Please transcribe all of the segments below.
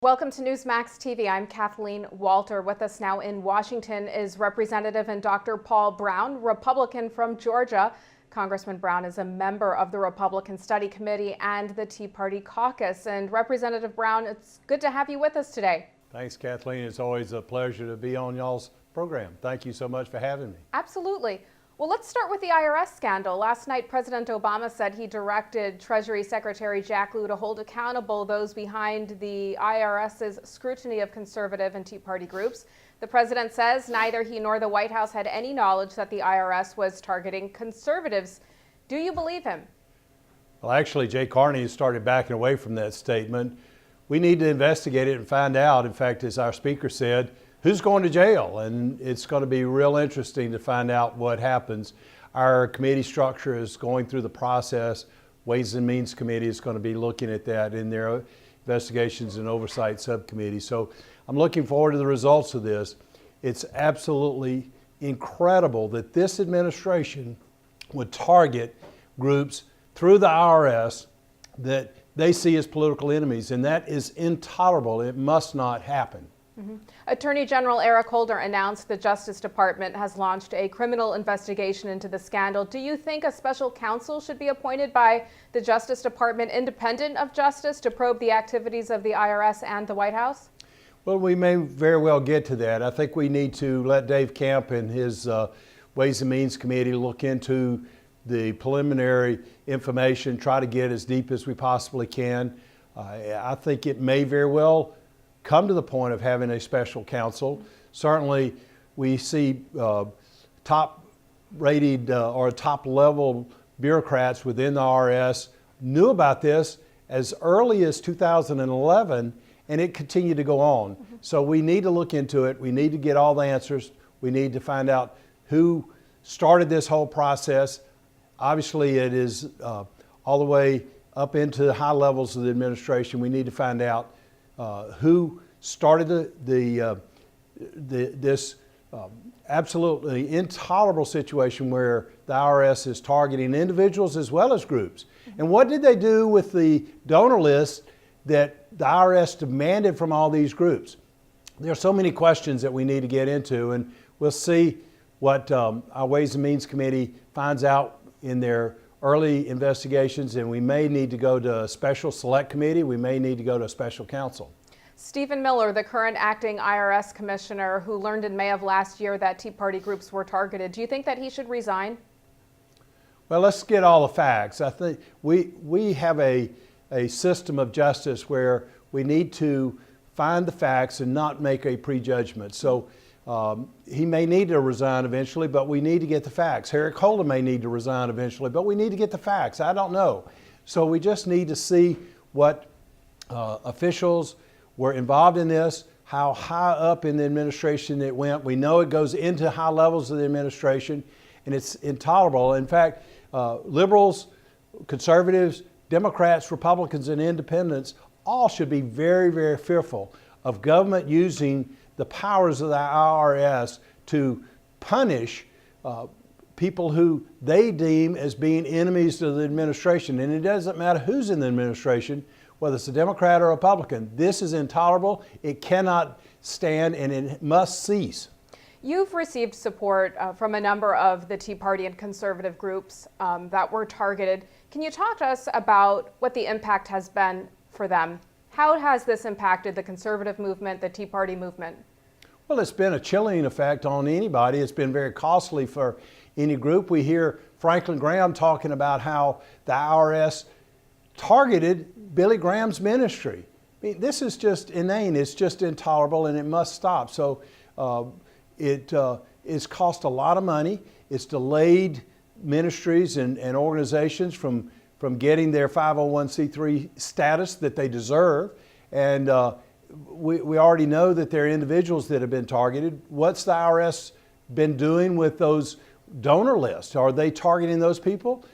Welcome to Newsmax TV. I'm Kathleen Walter. With us now in Washington is Representative and Dr. Paul Broun, Republican from Georgia. Congressman Broun is a member of the Republican Study Committee and the Tea Party Caucus. And Representative Broun, it's good to have you with us today. Thanks, Kathleen. It's always a pleasure to be on y'all's program. Thank you so much for having me. Absolutely. Well, let's start with the Irs scandal. Last night, President Obama said he directed Treasury Secretary Jack Lew to hold accountable those behind the IRS's scrutiny of conservative and Tea Party groups. The president says neither he nor the White House had any knowledge that the IRS was targeting conservatives. Do you believe him? Well, actually, Jay Carney has started backing away from that statement. We need to investigate it and find out, in fact, as our speaker said, who's going to jail, and it's going to be real interesting to find out what happens. Our committee structure is going through the process. Ways and Means Committee is going to be looking at that in their investigations and oversight subcommittee. So I'm looking forward to the results of this. It's absolutely incredible that this administration would target groups through the IRS that they see as political enemies, and that is intolerable. It must not happen. Attorney General Eric Holder announced the Justice Department has launched a criminal investigation into the scandal. Do you think a special counsel should be appointed by the Justice Department independent of justice to probe the activities of the IRS and the White House? Well, we may very well get to that. I think we need to let Dave Camp and his Ways and Means Committee look into the preliminary information, try to get as deep as we possibly can. I think it may very well come to the point of having a special counsel. Certainly, we see top-rated or top-level bureaucrats within the IRS knew about this as early as 2011, and it continued to go on. So we need to look into it. We need to get all the answers. We need to find out who started this whole process. Obviously, it is all the way up into the high levels of the administration. We need to find out who started this absolutely intolerable situation where the IRS is targeting individuals as well as groups. And what did they do with the donor list that the IRS demanded from all these groups? There are so many questions that we need to get into, and we'll see what our Ways and Means Committee finds out in their early investigations, and we may need to go to a special select committee. We may need to go to a special counsel. Stephen Miller, the current acting IRS commissioner who learned in May of last year that Tea Party groups were targeted, do you think that he should resign? Well, let's get all the facts. I think we have a system of justice where we need to find the facts and not make a prejudgment. So he may need to resign eventually, but we need to get the facts. Eric Holder may need to resign eventually, but we need to get the facts. I don't know. So we just need to see what officials were involved in this, how high up in the administration it went. We know it goes into high levels of the administration, and it's intolerable. In fact, liberals, conservatives, Democrats, Republicans, and independents all should be very, very fearful of government using the powers of the IRS to punish people who they deem as being enemies to the administration. And it doesn't matter who's in the administration, whether it's a Democrat or a Republican. This is intolerable. It cannot stand, and it must cease. You've received support from a number of the Tea Party and conservative groups that were targeted. Can you talk to us about what the impact has been for them? How has this impacted the conservative movement, the Tea Party movement? Well, it's been a chilling effect on anybody. It's been very costly for any group. We hear Franklin Graham talking about how the IRS targeted Billy Graham's ministry. I mean, this is just inane. It's just intolerable, and it must stop. So it's cost a lot of money. It's delayed ministries and organizations from getting their 501c3 status that they deserve. And we already know that there are individuals that have been targeted. What's the IRS been doing with those donor lists? Are they targeting those people?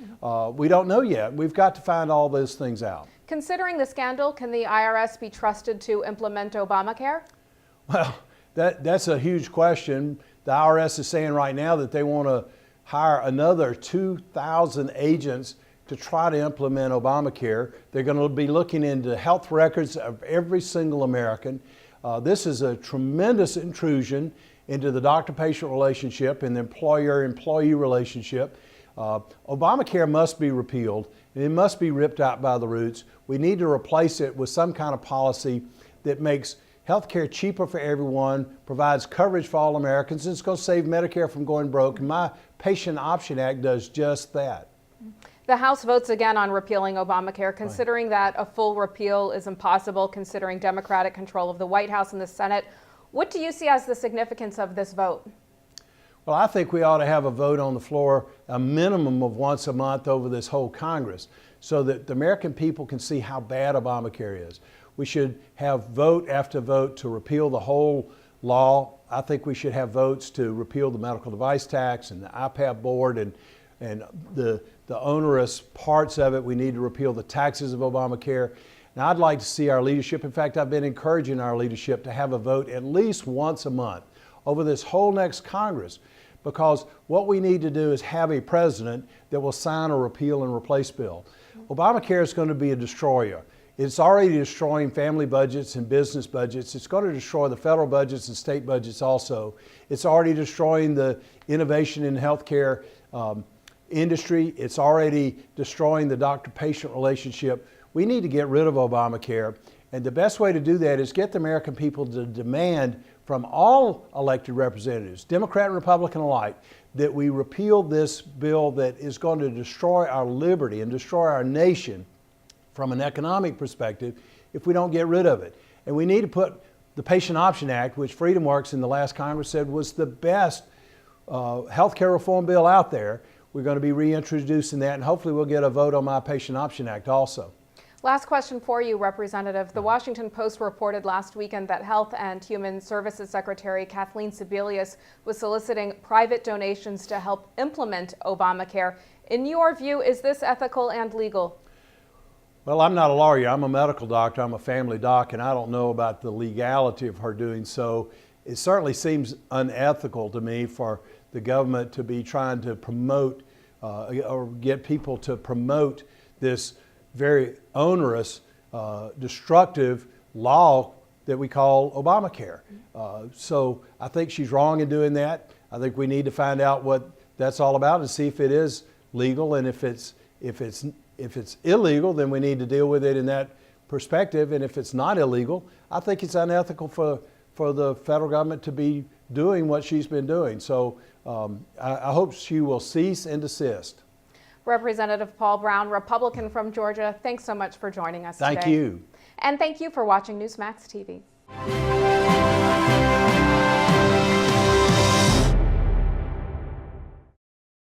We don't know yet. We've got to find all those things out. Considering the scandal, can the IRS be trusted to implement Obamacare? Well, that's a huge question. The IRS is saying right now that they want to hire another 2,000 agents to try to implement Obamacare. They're going to be looking into health records of every single American. This is a tremendous intrusion into the doctor-patient relationship and the employer-employee relationship. Obamacare must be repealed, and it must be ripped out by the roots. We need to replace it with some kind of policy that makes health care cheaper for everyone, provides coverage for all Americans, and it's going to save Medicare from going broke. And my Patient Option Act does just that. The House votes again on repealing Obamacare, considering that a full repeal is impossible, considering Democratic control of the White House and the Senate. What do you see as the significance of this vote? Well, I think we ought to have a vote on the floor, a minimum of once a month over this whole Congress, so that the American people can see how bad Obamacare is. We should have vote after vote to repeal the whole law. I think we should have votes to repeal the medical device tax and the IPAB board and the onerous parts of it. We need to repeal the taxes of Obamacare. Now, I'd like to see our leadership, in fact, I've been encouraging our leadership to have a vote at least once a month over this whole next Congress, because what we need to do is have a president that will sign a repeal and replace bill. Obamacare is going to be a destroyer. It's already destroying family budgets and business budgets. It's going to destroy the federal budgets and state budgets also. It's already destroying the innovation in healthcare industry. It's already destroying the doctor-patient relationship. We need to get rid of Obamacare, and the best way to do that is get the American people to demand from all elected representatives, Democrat and Republican alike, that we repeal this bill that is going to destroy our liberty and destroy our nation from an economic perspective if we don't get rid of it. And we need to put the Patient Option Act, which Freedom Works in the last Congress said was the best health care reform bill out there. We're going to be reintroducing that, and hopefully we'll get a vote on my Patient Option Act also. Last question for you, Representative. The Washington Post reported last weekend that Health and Human Services Secretary Kathleen Sebelius was soliciting private donations to help implement Obamacare. In your view, is this ethical and legal? Well, I'm not a lawyer. I'm a medical doctor. I'm a family doc, and I don't know about the legality of her doing so. It certainly seems unethical to me for the government to be trying to promote or get people to promote this very onerous, destructive law that we call Obamacare. So I think she's wrong in doing that. I think we need to find out what that's all about and see if it is legal, and if it's illegal, then we need to deal with it in that perspective. And if it's not illegal, I think it's unethical for the federal government to be doing what she's been doing. So I hope she will cease and desist. Representative Paul Broun, Republican from Georgia, thanks so much for joining us today. Thank you. And thank you for watching Newsmax TV.